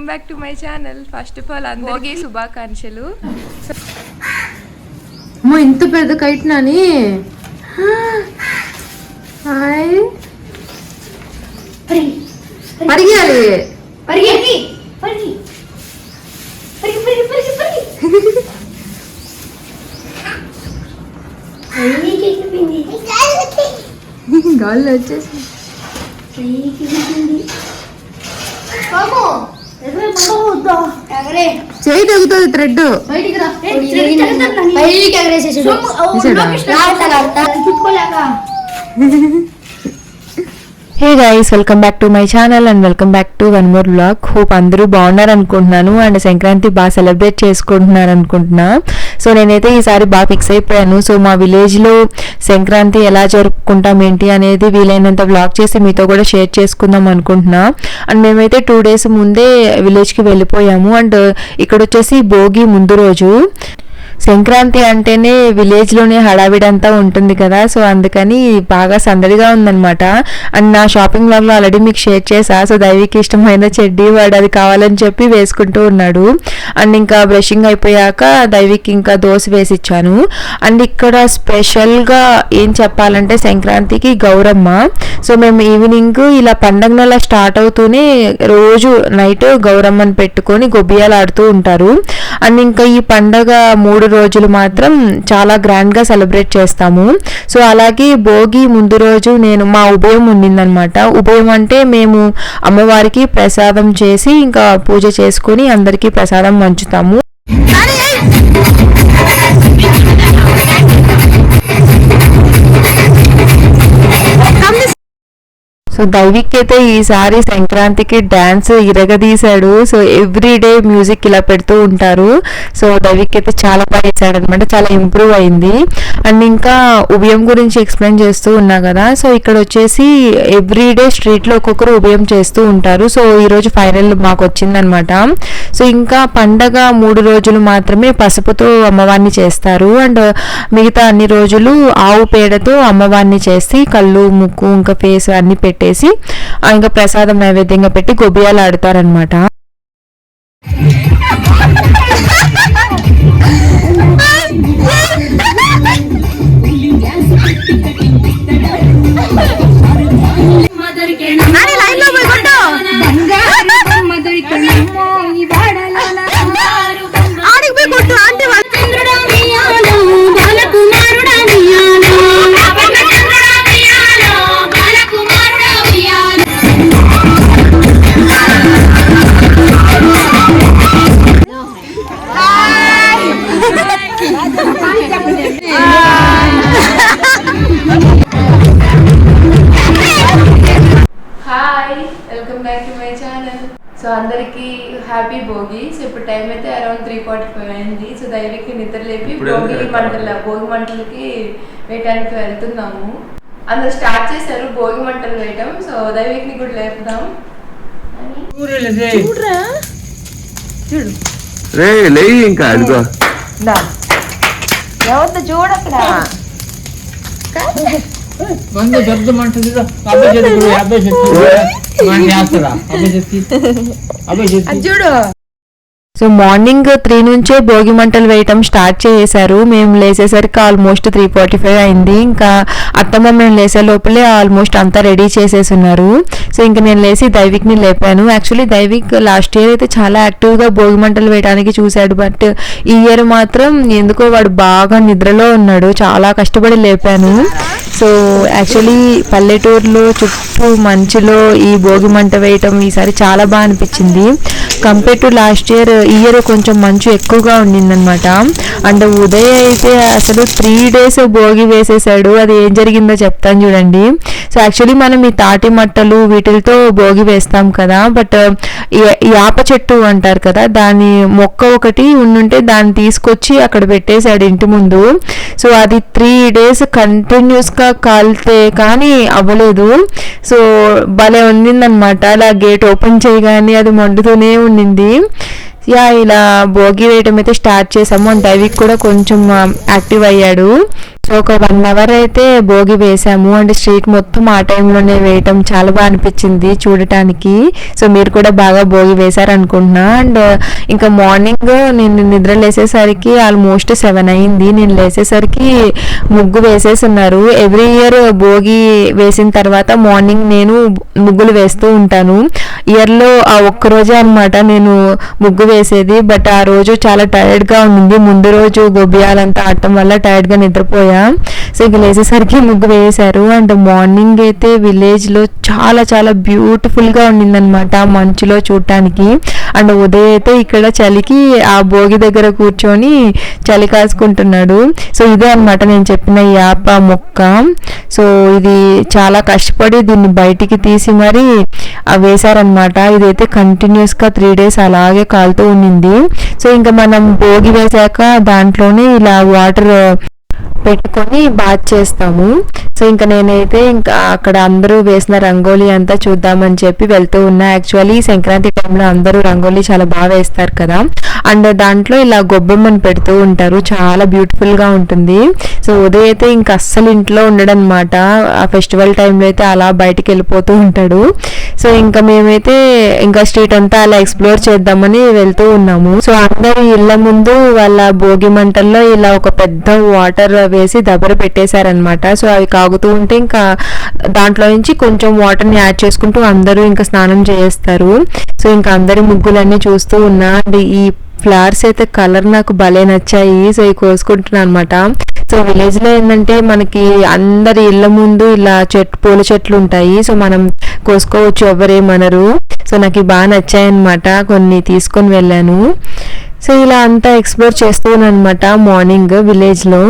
Back to my channel. First of all అందరికీ శుభాకాంక్షలు. అమ్మో ఇంత పెద్ద కైట్ నాని. హాయ్ పరిగెయాలి పరిగెత్తి పరిగి పరిగి పరిగి పరిగి పరిగి గాల్లో వచ్చేసి చేయి తగ్గుతుంది thread hey guys, welcome back to my channel and welcome back to one more vlog. Hope అందరూ బాగున్నారు అనుకుంటున్నాను అండ్ సంక్రాంతి బాగా సెలబ్రేట్ చేసుకుంటున్నారు అనుకుంటున్నా. సో నేనైతే ఈసారి బాగా ఫిక్స్ అయిపోయాను. సో మా విలేజ్లో సంక్రాంతి ఎలా జరుపుకుంటాం ఏంటి అనేది వీలైనంత వ్లాగ్ చేసి మీతో కూడా షేర్ చేసుకుందాం అనుకుంటున్నా. అండ్ మేమైతే 2 days ముందే విలేజ్కి వెళ్ళిపోయాము. అండ్ ఇక్కడ వచ్చేసి భోగి ముందు రోజు. సంక్రాంతి అంటేనే విలేజ్లోనే హడావిడంతా ఉంటుంది కదా, సో అందుకని బాగా సందడిగా ఉందనమాట. అండ్ నా షాపింగ్ బ్లాగ్లో ఆల్రెడీ మీకు షేర్ చేసా. సో దైవికి ఇష్టమైన చెడ్డీ వాడు అది కావాలని చెప్పి వేసుకుంటూ ఉన్నాడు. అండ్ ఇంకా బ్రషింగ్ అయిపోయాక దైవికి ఇంకా దోశ వేసి ఇచ్చాను. అండ్ ఇక్కడ స్పెషల్గా ఏం చెప్పాలంటే సంక్రాంతికి గౌరమ్మ. సో మేము ఈవినింగ్ ఇలా పండగ నెల స్టార్ట్ అవుతూనే రోజు నైట్ గౌరమ్మని పెట్టుకొని గొబ్బియాలు ఆడుతూ ఉంటారు. అండ్ ఇంకా ఈ పండగ 3 రోజులు మాత్రం చాలా గ్రాండ్గా సెలబ్రేట్ చేస్తాము. సో అలాగే భోగి ముందు రోజు నేను మా ఉభయం ఉండిందనమాట. ఉభయం అంటే మేము అమ్మవారికి ప్రసాదం చేసి ఇంకా పూజ చేసుకుని అందరికీ ప్రసాదం పంచుతాము. సో దైవిక్ అయితే ఈసారి సంక్రాంతికి డ్యాన్స్ ఇరగదీశాడు. సో ఎవ్రీడే మ్యూజిక్ ఇలా పెడుతూ ఉంటారు. సో దైవిక్ అయితే చాలా బాగా చేశాడు అనమాట, చాలా ఇంప్రూవ్ అయింది. అండ్ ఇంకా ఉభయం గురించి ఎక్స్ప్లెయిన్ చేస్తూ ఉన్నా కదా. సో ఇక్కడ వచ్చేసి ఎవ్రీడే స్ట్రీట్లో ఒక్కొక్కరు ఉభయం చేస్తూ ఉంటారు. సో ఈరోజు ఫైనల్ మాకు వచ్చిందనమాట. సో ఇంకా పండగ 3 రోజులు మాత్రమే పసుపుతో అమ్మవారిని చేస్తారు. అండ్ మిగతా అన్ని రోజులు ఆవు పేడతో అమ్మవారిని చేసి కళ్ళు ముక్కు ఇంకా ఫేస్ అన్ని పెట్టేసి ఇంకా ప్రసాదం నైవేద్యంగా పెట్టి గొబ్బియాలు ఆడతారనమాట. సో అందరికి హ్యాపీ భోగి. సో ఇప్పుడు టైం అయితే అరౌండ్ 3:45 అయింది. సో దైవికి నిద్ర లేపి భోగి మంటలకి వేయటానికి వెళ్తున్నాము. అందరు స్టార్ట్ చేశారు భోగి మంటలు వేయటం. సో దైవిక్ని కూడా లేపుదాం. చూడక్కడ చూడు. సో మార్నింగ్ 3 నుంచే భోగి మంటలు వేయటం స్టార్ట్ చేశారు. మేము లేసేసరికి ఆల్మోస్ట్ 3:45 అయింది. ఇంకా అత్తమ్మ మేము లేసే లోపలే ఆల్మోస్ట్ అంతా రెడీ చేసేసి ఉన్నారు. సో ఇంకా నేను లేచి దైవిక్ని లేపాను. యాక్చువల్లీ దైవిక్ లాస్ట్ ఇయర్ అయితే చాలా యాక్టివ్గా భోగి మంటలు వేయడానికి చూశాడు. బట్ ఈ ఇయర్ మాత్రం ఎందుకో వాడు బాగా నిద్రలో ఉన్నాడు. చాలా కష్టపడి లేపాను. సో యాక్చువల్లీ పల్లెటూరులో చుట్టూ మంచులో ఈ భోగి మంట వేయటం ఈసారి చాలా బాగా అనిపించింది. కంపేర్ టు లాస్ట్ ఇయర్ కొంచెం మంచు ఎక్కువగా ఉండిందనమాట. అండ్ ఉదయ్ అయితే అసలు 3 days భోగి వేసేసాడు. అది ఏం జరిగిందో చెప్తాను చూడండి. సో యాక్చువల్లీ మనం ఈ తాటి మట్టలు వీటితో భోగి వేస్తాం కదా. బట్ యాప చెట్టు అంటారు కదా, దాని మొక్క ఒకటి ఉండుంటే దాన్ని తీసుకొచ్చి అక్కడ పెట్టేశాడు ఇంటి ముందు. సో అది 3 days కంటిన్యూస్గా కాలితే కానీ అవ్వలేదు. సో భలే ఉండిందనమాట. అలా గేట్ ఓపెన్ చేయగానే అది మండుతూనే ఉండింది. ఇలా భోగి వేయటం అయితే స్టార్ట్ చేసాము. అండ్ దైవిక్ కూడా కొంచెం యాక్టివ్ అయ్యాడు. సో ఒక 1 అవర్ అయితే భోగి వేసాము. అండ్ స్ట్రీట్ మొత్తం ఆ టైంలోనే వేయటం చాలా బాగా అనిపించింది చూడటానికి. సో మీరు కూడా బాగా భోగి వేశారనుకుంటున్నా. అండ్ ఇంకా మార్నింగ్ నేను నిద్ర లేసేసరికి ఆల్మోస్ట్ 7 అయింది. నేను లేసేసరికి ముగ్గు వేసేస్తున్నారు. ఎవ్రీ ఇయర్ భోగి వేసిన తర్వాత మార్నింగ్ నేను ముగ్గులు వేస్తూ ఉంటాను. ఇయర్లో ఆ ఒక్కరోజే అనమాట నేను ముగ్గు వేసేది. బట్ ఆ రోజు చాలా టైర్డ్గా ఉంది. ముందు రోజు గొబ్బియాలంతా ఆడటం వల్ల టైర్డ్గా నిద్రపోయా. సో ఇంక లేచేసరికి ముగ్గు వేశారు. అండ్ మార్నింగ్ అయితే విలేజ్లో చాలా చాలా బ్యూటిఫుల్గా ఉండిందనమాట మంచులో చూడటానికి. అండ్ ఉదయ్ అయితే ఇక్కడ చలికి ఆ భోగి దగ్గర కూర్చొని చలి కాసుకుంటున్నాడు. సో ఇదే అనమాట నేను చెప్పిన యాప మొక్క. సో ఇది చాలా కష్టపడి దీన్ని బయటికి తీసి మరి వేశారనమాట. ఇదైతే కంటిన్యూస్గా 3 days అలాగే కాలుతూ ఉండింది. సో ఇంకా మనం భోగి వేశాక దాంట్లోనే ఇలా వాటర్ పెట్టుకొని బాత్ చేస్తాము. సో ఇంకా నేనైతే ఇంకా అక్కడ అందరూ వేసిన రంగోలీ అంతా చూద్దామని చెప్పి వెళ్తూ ఉన్నా. యాక్చువల్లీ సంక్రాంతి టైంలో అందరూ రంగోలీ చాలా బాగా వేస్తారు కదా. అండ్ దాంట్లో ఇలా గొబ్బెమ్మని పెడుతూ ఉంటారు, చాలా బ్యూటిఫుల్గా ఉంటుంది. సో ఉదయ్ అయితే ఇంకా అస్సలు ఇంట్లో ఉండడనమాట. ఆ ఫెస్టివల్ టైంలో అయితే అలా బయటికి వెళ్ళిపోతూ ఉంటాడు. సో ఇంకా మేమైతే ఇంకా స్ట్రీట్ అంతా అలా ఎక్స్ప్లోర్ చేద్దామని వెళ్తూ ఉన్నాము. సో అందరు ఇళ్ళ ముందు వాళ్ళ భోగి మంటల్లో ఇలా ఒక పెద్ద వాటర్ వేసి దబ్బర పెట్టేశారనమాట. సో అవి కాగుతూ ఉంటే ఇంకా దాంట్లో నుంచి కొంచెం వాటర్ని యాడ్ చేసుకుంటూ అందరూ ఇంకా స్నానం చేస్తారు. సో ఇంకా అందరి ముగ్గులన్నీ చూస్తూ ఉన్నా. అండ్ ఈ ఫ్లవర్స్ అయితే కలర్ నాకు భలే నచ్చాయి. సో ఇవి కోసుకుంటున్నాను అనమాట. సో విలేజ్లో ఏంటంటే మనకి అందరి ఇళ్ళ ముందు ఇలా పూల చెట్లు ఉంటాయి. సో మనం కోసుకోవచ్చు, ఎవరేమనరు. సో నాకు బాగా నచ్చాయి అనమాట. కొన్ని తీసుకొని వెళ్ళాను. సో ఇలా అంతా ఎక్స్ప్లోర్ చేస్తూ ఉన్నాను అనమాట మార్నింగ్ విలేజ్లో.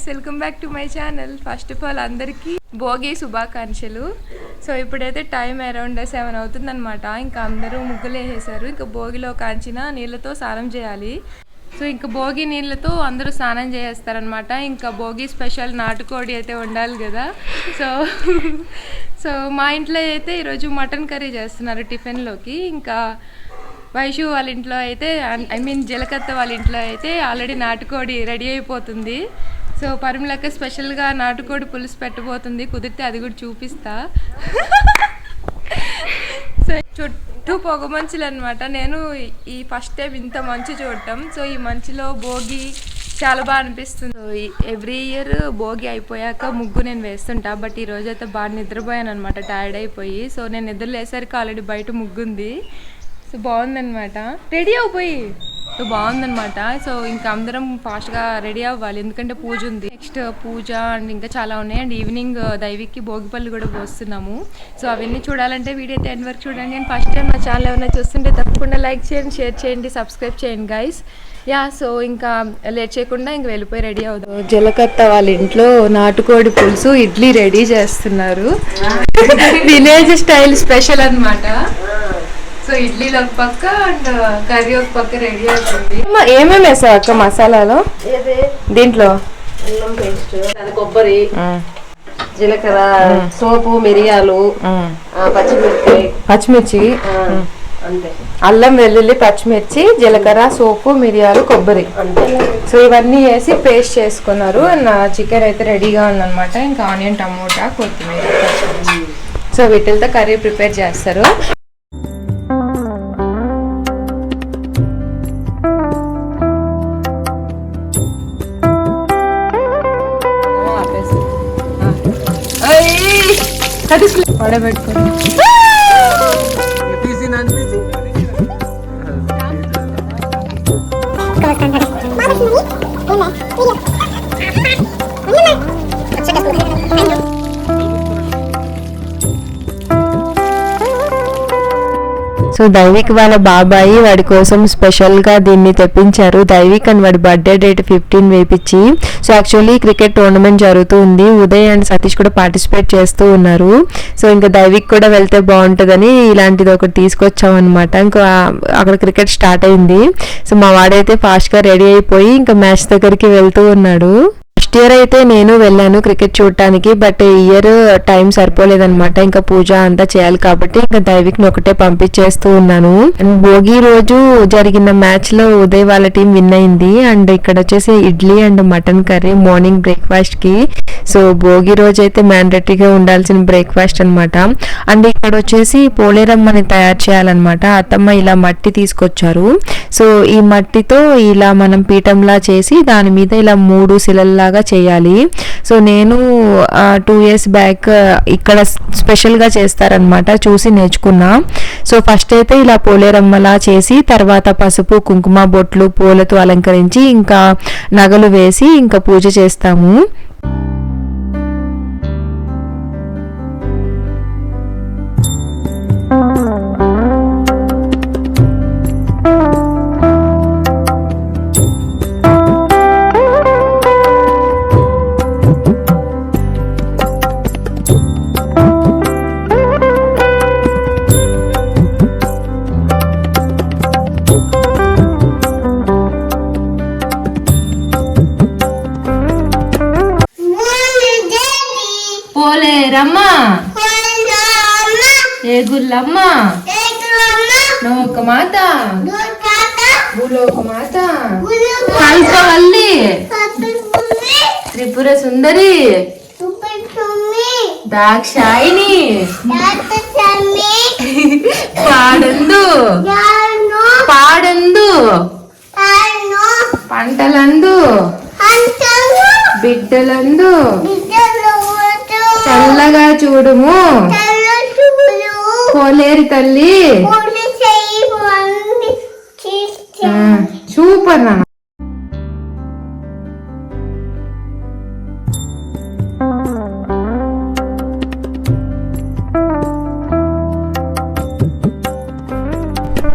Welcome back to my channel. First of all అందరికీ భోగి శుభాకాంక్షలు. సో ఇప్పుడైతే టైం అరౌండ్ 7 అవుతుందన్నమాట. ఇంకా అందరూ ముగ్గులు వేసేసారు. ఇంకా భోగిలో కాంచిన నీళ్ళతో స్నానం చేయాలి. సో ఇంకా భోగి నీళ్ళతో అందరూ స్నానం చేసేస్తారనమాట. ఇంకా భోగి స్పెషల్ నాటుకోడి అయితే ఉండాలి కదా. సో మా ఇంట్లో అయితే ఈరోజు మటన్ కర్రీ చేస్తున్నారు టిఫిన్లోకి. ఇంకా వైషు వాళ్ళ ఇంట్లో అయితే జలకత్త వాళ్ళ ఇంట్లో అయితే ఆల్రెడీ నాటుకోడి రెడీ అయిపోతుంది. సో పరిమళక్క స్పెషల్గా నాటుకోడి పులుసు పెట్టబోతుంది. కుదిరితే అది కూడా చూపిస్తా. సో చుట్టూ పొగ మంచులు అనమాట. నేను ఈ ఫస్ట్ టైం ఇంత మంచు చూడటం. సో ఈ మంచులో భోగి చాలా బాగా అనిపిస్తుంది. సో ఎవ్రీ ఇయర్ భోగి అయిపోయాక ముగ్గు నేను వేస్తుంటా. బట్ ఈరోజు అయితే బాగా నిద్రపోయాను అనమాట, టైర్డ్ అయిపోయి. సో నేను నిద్ర లేసరికి ఆల్రెడీ బయట ముగ్గు ఉంది. సో బాగుందనమాట. రెడీ అయిపోయి సో బాగుందనమాట. సో ఇంకా అందరం ఫాస్ట్గా రెడీ అవ్వాలి, ఎందుకంటే పూజ ఉంది. నెక్స్ట్ పూజ అండ్ ఇంకా చాలా ఉన్నాయి. అండ్ ఈవినింగ్ దైవికి భోగిపళ్ళు కూడా పోస్తున్నాము. సో అవన్నీ చూడాలంటే వీడియో అయితే ఎండ్ వరకు చూడండి. నేను ఫస్ట్ టైం నా ఛానల్ ఏమైనా చూస్తుంటే తప్పకుండా లైక్ చేయండి, షేర్ చేయండి, సబ్స్క్రైబ్ చేయండి గైస్. యా సో ఇంకా లేట్ చేయకుండా ఇంక వెళ్ళిపోయి రెడీ అవుదాం. జలకత్త వాళ్ళ ఇంట్లో నాటుకోడి పులుసు ఇడ్లీ రెడీ చేస్తున్నారు. విలేజ్ స్టైల్ స్పెషల్ అనమాట. సో ఇడ్లీలో ఒక పక్క అండ్ కర్రీ ఒక పక్క రెడీ అవుతుంది. ఏమేమి వేసావు అక్క మసాలాలో దీంట్లో? కొబ్బరి, జీలకర్ర, సోపు, మిరియాలు, పచ్చిమిర్చి, అంతే. అల్లం, వెల్లుల్లి, పచ్చిమిర్చి, జీలకర్ర, సోపు, మిరియాలు, కొబ్బరి. సో ఇవన్నీ వేసి పేస్ట్ చేసుకున్నారు. నా చికెన్ అయితే రెడీగా ఉందన్నమాట. ఇంకా ఆనియన్, టమోటా, కొత్తిమీర. సో వీటితో కర్రీ ప్రిపేర్ చేస్తారు. వడబెట్టుకుని సో దైవిక్ వాళ్ళ బాబాయి వాడి కోసం స్పెషల్గా దీన్ని తెప్పించారు. దైవిక్ అండ్ వాడి బర్త్డే డేట్ 15 వేపించి. సో యాక్చువల్లీ క్రికెట్ టోర్నమెంట్ జరుగుతుంది. ఉదయ్ అండ్ సతీష్ కూడా పార్టిసిపేట్ చేస్తూ ఉన్నారు. సో ఇంకా దైవిక్ కూడా వెళ్తే బాగుంటుందని ఇలాంటిది ఒకటి తీసుకొచ్చామన్నమాట. ఇంకా అక్కడ క్రికెట్ స్టార్ట్ అయింది. సో మా వాడైతే ఫాస్ట్గా రెడీ అయిపోయి ఇంకా మ్యాచ్ దగ్గరికి వెళ్తూ ఉన్నాడు. ఫస్ట్ ఇయర్ అయితే నేను వెళ్ళాను క్రికెట్ చూడటానికి, బట్ ఈ ఇయర్ టైం సరిపోలేదన్నమాట. ఇంకా పూజ అంతా చేయాలి కాబట్టి ఇంకా దైవిక్ని ఒకటే పంపించేస్తూ ఉన్నాను. అండ్ భోగి రోజు జరిగిన మ్యాచ్ లో ఉదయ్ వాళ్ళ టీం విన్ అయింది. అండ్ ఇక్కడ వచ్చేసి idli and mutton curry morning breakfast కి. సో భోగి రోజు అయితే మ్యాండేటరీగా ఉండాల్సిన బ్రేక్ఫాస్ట్ అన్నమాట. అండ్ ఇక్కడ వచ్చేసి పోలేరమ్మని తయారు చేయాలన్నమాట. అత్తమ్మ ఇలా మట్టి తీసుకొచ్చారు. సో ఈ మట్టితో ఇలా మనం పీఠంలా చేసి దాని మీద ఇలా 3 శిలల్లాగా చేయాలి. సో నేను 2 years బ్యాక్ ఇక్కడ స్పెషల్గా చేస్తారనమాట, చూసి నేర్చుకున్నా. సో ఫస్ట్ అయితే ఇలా పోలేరమ్మలా చేసి తర్వాత పసుపు కుంకుమ బొట్లు పూలతో అలంకరించి ఇంకా నగలు వేసి ఇంకా పూజ చేస్తాము. పోలేరమ్మ ఏగుల్లమ్మ లోకమాత భూలోకమాత కల్పవల్లి త్రిపుర సుందరి దాక్షాయిని పాడందు పాడందు పంటలందు బిడ్డలందు చల్లగా చూడుము కోలేరు తల్లి సూపర్ నాన్న.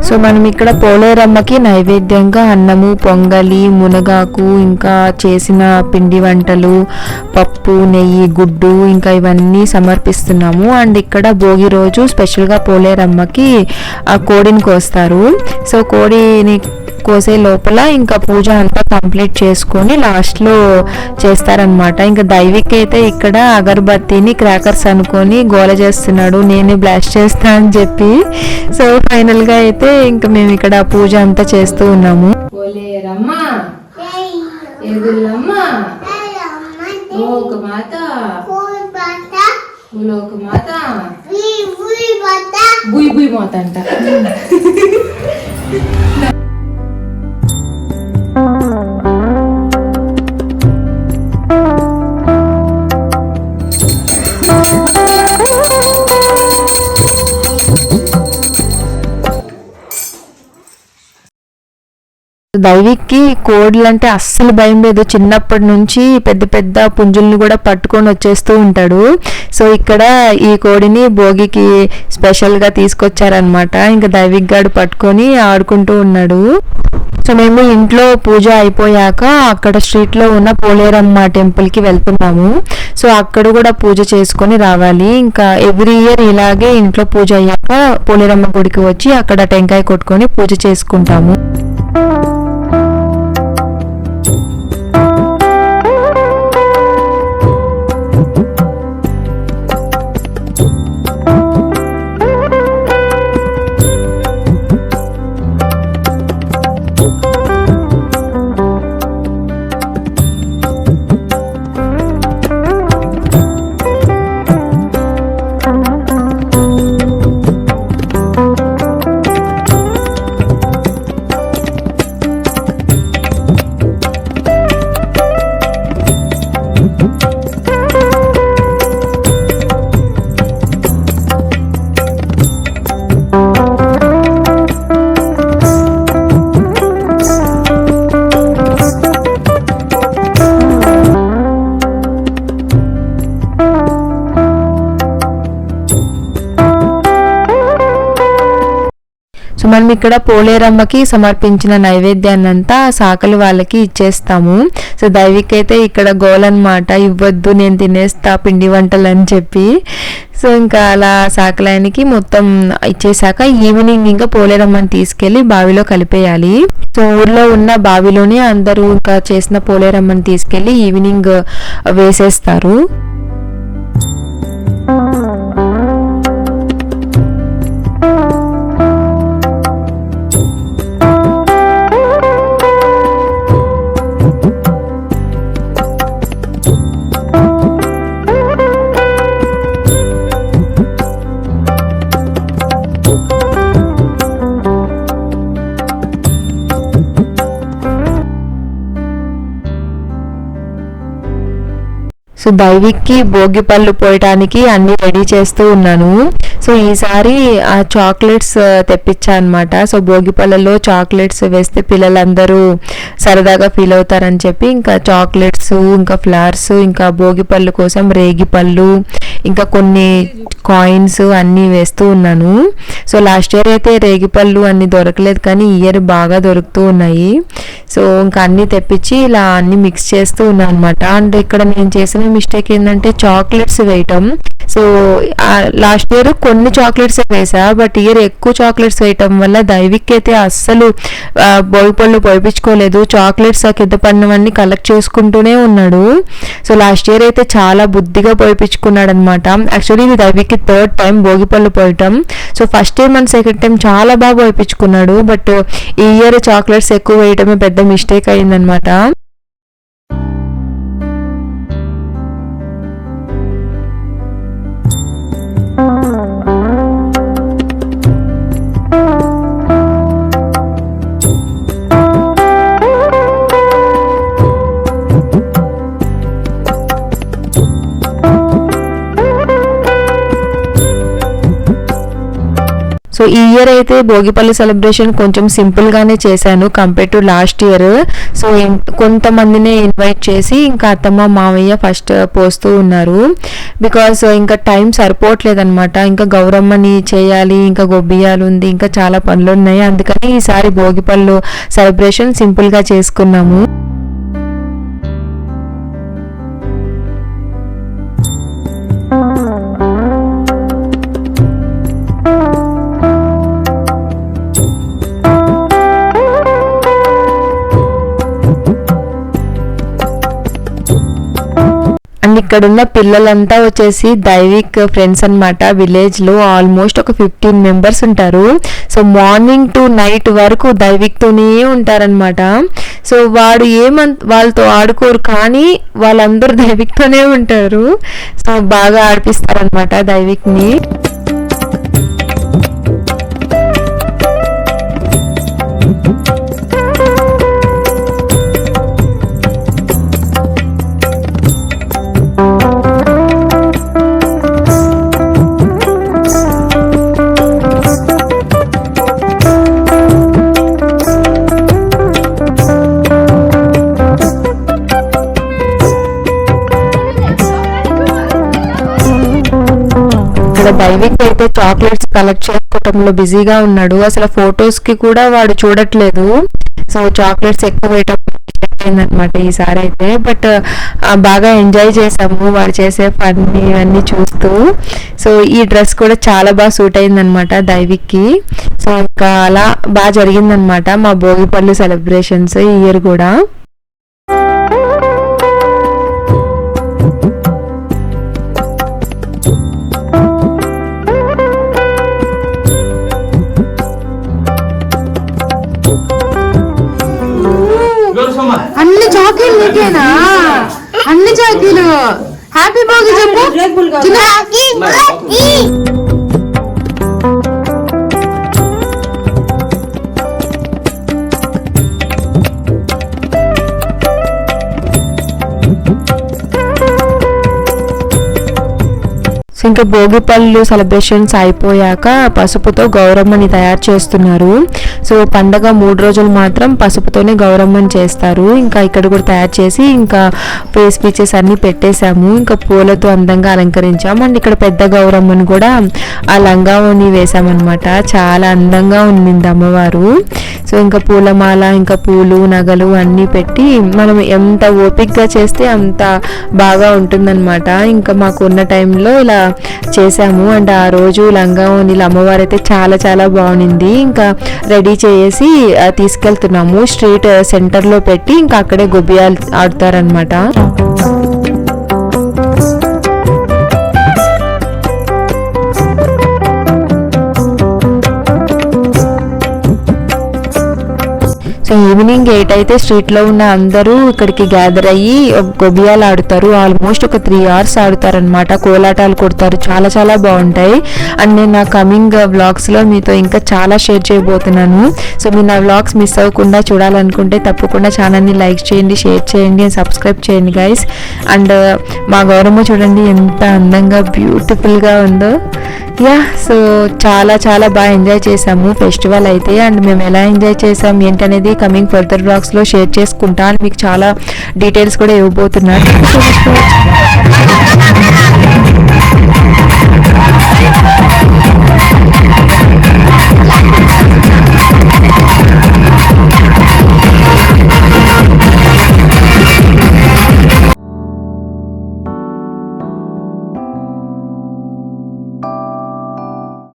సో మనం ఇక్కడ పోలేరమ్మకి నైవేద్యంగా అన్నము పొంగలి మునగాకు ఇంకా చేసిన పిండి వంటలు పప్పు నెయ్యి గుడ్డు ఇంకా ఇవన్నీ సమర్పిస్తున్నాము. అండ్ ఇక్కడ భోగి రోజు స్పెషల్గా పోలేరమ్మకి ఆ కోడిని కోస్తారు. సో కోడిని కోసే లోపల ఇంకా పూజ అంతా కంప్లీట్ చేసుకొని లాస్ట్లో చేస్తారనమాట. ఇంకా దైవిక్ అయితే ఇక్కడ అగరబత్తిని క్రాకర్స్ అనుకొని గోల చేస్తున్నాడు, నేనే బ్లాస్ట్ చేస్తా అని చెప్పి. సో ఫైనల్గా అయితే ఇంకా మేము ఇక్కడ పూజ అంతా చేస్తూ ఉన్నాము. పోలేరమ్మ ఏగుల్లమ్మ లోకమాత భూలోకమాత బుయ్ బుయ్ మాత అంట. దైవిక్కి కోడిలు అంటే అస్సలు భయం లేదు. చిన్నప్పటి నుంచి పెద్ద పెద్ద పుంజుల్ని కూడా పట్టుకొని వచ్చేస్తూ ఉంటాడు. సో ఇక్కడ ఈ కోడిని భోగికి స్పెషల్గా తీసుకొచ్చారనమాట. ఇంకా దైవిక్ గాడు పట్టుకొని ఆడుకుంటూ ఉన్నాడు. సో మేము ఇంట్లో పూజ అయిపోయాక అక్కడ స్ట్రీట్లో ఉన్న పోలేరమ్మ టెంపుల్కి వెళ్తున్నాము. సో అక్కడ కూడా పూజ చేసుకొని రావాలి. ఇంకా ఎవ్రీ ఇయర్ ఇలాగే ఇంట్లో పూజ అయ్యాక పోలేరమ్మ గుడికి వచ్చి అక్కడ టెంకాయ కొట్టుకొని పూజ చేసుకుంటాము. సో మనం ఇక్కడ పోలేరమ్మకి సమర్పించిన నైవేద్యాన్ని అంతా సాకలి వాళ్ళకి ఇచ్చేస్తాము. సో దైవిక్ అయితే ఇక్కడ గోల్ అనమాట, ఇవ్వద్దు నేను తినేస్తా పిండి వంటలు అని చెప్పి. సో ఇంకా అలా సాకలాయనికి మొత్తం ఇచ్చేసాక ఈవినింగ్ ఇంకా పోలేరమ్మని తీసుకెళ్లి బావిలో కలిపేయాలి. సో ఊర్లో ఉన్న బావిలోనే అందరూ ఇంకా చేసిన పోలేరమ్మని తీసుకెళ్లి ఈవినింగ్ వేసేస్తారు. సో దైవిక్కి భోగి పళ్ళు పోయటానికి అన్ని రెడీ చేస్తూ ఉన్నాను. సో ఈసారి ఆ చాక్లెట్స్ తెప్పించా అనమాట. సో భోగి పళ్ళలో చాక్లెట్స్ వేస్తే పిల్లలందరూ సరదాగా ఫీల్ అవుతారని చెప్పి ఇంకా చాక్లెట్స్, ఇంకా ఫ్లవర్స్, ఇంకా భోగి పళ్ళు కోసం రేగి పళ్ళు, ఇంకా కొన్ని కాయిన్స్ అన్నీ వేస్తూ ఉన్నాను. సో లాస్ట్ ఇయర్ అయితే రేగి పళ్ళు అన్ని దొరకలేదు, కానీ ఈ ఇయర్ బాగా దొరుకుతూ ఉన్నాయి. సో ఇంకా అన్నీ తెప్పించి ఇలా అన్ని మిక్స్ చేస్తూ ఉన్నాను అనమాట. అండ్ ఇక్కడ నేను చేసిన మిస్టేక్ ఏంటంటే చాక్లెట్స్ వేయటం. సో లాస్ట్ ఇయర్ కొన్ని చాక్లెట్స్ వేసా, బట్ ఇయర్ ఎక్కువ చాక్లెట్స్ వేయటం వల్ల దైవిక్ అయితే అస్సలు భోగి పళ్ళు పోయించుకోలేదు. చాక్లెట్స్ కింద పడినవన్నీ కలెక్ట్ చేసుకుంటూనే ఉన్నాడు. సో లాస్ట్ ఇయర్ అయితే చాలా బుద్ధిగా పోయించుకున్నాడు అనమాట. యాక్చువల్లీ ఇది దైవిక్కి 3rd టైం భోగి పళ్ళు పోయటం. So first time and second time చాలా బాగా పోయించుకున్నాడు, బట్ ఈ ఇయర్ చాక్లెట్స్ ఎక్కువ వేయటమే పెద్ద మిస్టేక్ అయిందనమాట. సో ఈ ఇయర్ అయితే భోగిపల్లి సెలబ్రేషన్ కొంచెం సింపుల్ గానే చేశాను compare to last year. So కొంతమందినే ఇన్వైట్ చేసి ఇంకా అత్తమ్మ మావయ్య ఫస్ట్ పోస్తూ ఉన్నారు, బికాస్ ఇంకా టైం సరిపోవట్లేదన్నమాట. ఇంకా గౌరమ్మని చేయాలి, ఇంకా గొబ్బియాలు ఉంది, ఇంకా చాలా పనులు ఉన్నాయి. అందుకని ఈసారి భోగిపళ్ళు సెలబ్రేషన్ సింపుల్ గా చేసుకున్నాము. అండ్ ఇక్కడ ఉన్న పిల్లలంతా వచ్చేసి దైవిక్ ఫ్రెండ్స్ అనమాట. విలేజ్ లో ఆల్మోస్ట్ ఒక 15 మెంబర్స్ ఉంటారు. సో మార్నింగ్ టు నైట్ వరకు దైవిక్ తోనే ఉంటారనమాట. సో వాడు వాళ్ళతో ఆడుకోరు, కానీ వాళ్ళందరూ దైవిక్ తోనే ఉంటారు. సో బాగా ఆడిపిస్తారనమాట దైవిక్ ని. దైవిక్ అయితే చాక్లెట్స్ కలెక్ట్ చేసుకోవడంలో బిజీగా ఉన్నాడు. అసలు ఫొటోస్ కి కూడా వాడు చూడట్లేదు. సో చాక్లెట్స్ ఎక్కువ వేయటం అయిందనమాట ఈసారి అయితే. బట్ బాగా ఎంజాయ్ చేసాము వాడు చేసే ఫన్ ఇవన్నీ చూస్తూ. సో ఈ డ్రెస్ కూడా చాలా బాగా సూట్ అయిందనమాట దైవిక్ కి. సో ఇంకా అలా బాగా జరిగిందనమాట మా భోగిపళ్ళు సెలబ్రేషన్స్ ఈ ఇయర్ కూడా. అన్ని చాకీలు నీకేనా? అన్ని చాకీలు హ్యాపీ భోగి చెప్పు. సో ఇంకా భోగి పళ్ళు సెలబ్రేషన్స్ అయిపోయాక పసుపుతో గౌరమ్మని తయారు చేస్తున్నారు. సో పండగ 3 రోజులు మాత్రం పసుపుతోనే గౌరమ్మని చేస్తారు. ఇంకా ఇక్కడ కూడా తయారు చేసి ఇంకా ఫేస్ పీచెస్ అన్ని పెట్టేశాము. ఇంకా పూలతో అందంగా అలంకరించాము. అండ్ ఇక్కడ పెద్ద గౌరమ్మని కూడా ఆ లంగావోని వేసామన్నమాట. చాలా అందంగా ఉండింది అమ్మవారు. సో ఇంకా పూలమాల, ఇంకా పూలు, నగలు అన్నీ పెట్టి మనం ఎంత ఓపిక్గా చేస్తే అంత బాగా ఉంటుందన్నమాట. ఇంకా మాకు ఉన్న టైంలో ఇలా చేసాము. అండ్ ఆ రోజు లంగావోనిలో అమ్మవారు అయితే చాలా చాలా బాగుంది. ఇంకా రెడీ చేసి తీసుకెళ్తున్నాము. స్ట్రీట్ సెంటర్లో పెట్టి ఇంకా అక్కడే గొబ్బియాలు ఆడతారనమాట. సో ఈవినింగ్ 8 అయితే స్ట్రీట్లో ఉన్న అందరూ ఇక్కడికి గ్యాదర్ అయ్యి గొబ్బియాలు ఆడుతారు. ఆల్మోస్ట్ ఒక 3 hours ఆడుతారనమాట. కోలాటాలు కొడతారు. చాలా చాలా బాగుంటాయి. అండ్ నేను నా కమింగ్ వ్లాగ్స్లో మీతో ఇంకా చాలా షేర్ చేయబోతున్నాను. సో మీరు నా వ్లాగ్స్ మిస్ అవ్వకుండా చూడాలనుకుంటే తప్పకుండా ఛానల్ని లైక్ చేయండి, షేర్ చేయండి, సబ్స్క్రైబ్ చేయండి గైస్. అండ్ మా గౌరమ్మ చూడండి ఎంత అందంగా బ్యూటిఫుల్గా ఉందో. యా, సో చాలా చాలా బాగా ఎంజాయ్ చేసాము ఫెస్టివల్ అయితే. అండ్ మేము ఎలా ఎంజాయ్ చేసాం ఏంటనేది కమింగ్ ఫర్దర్ బ్లాగ్స్లో షేర్ చేసుకుంటాను. మీకు చాలా డీటెయిల్స్ కూడా ఇవ్వబోతున్నాను.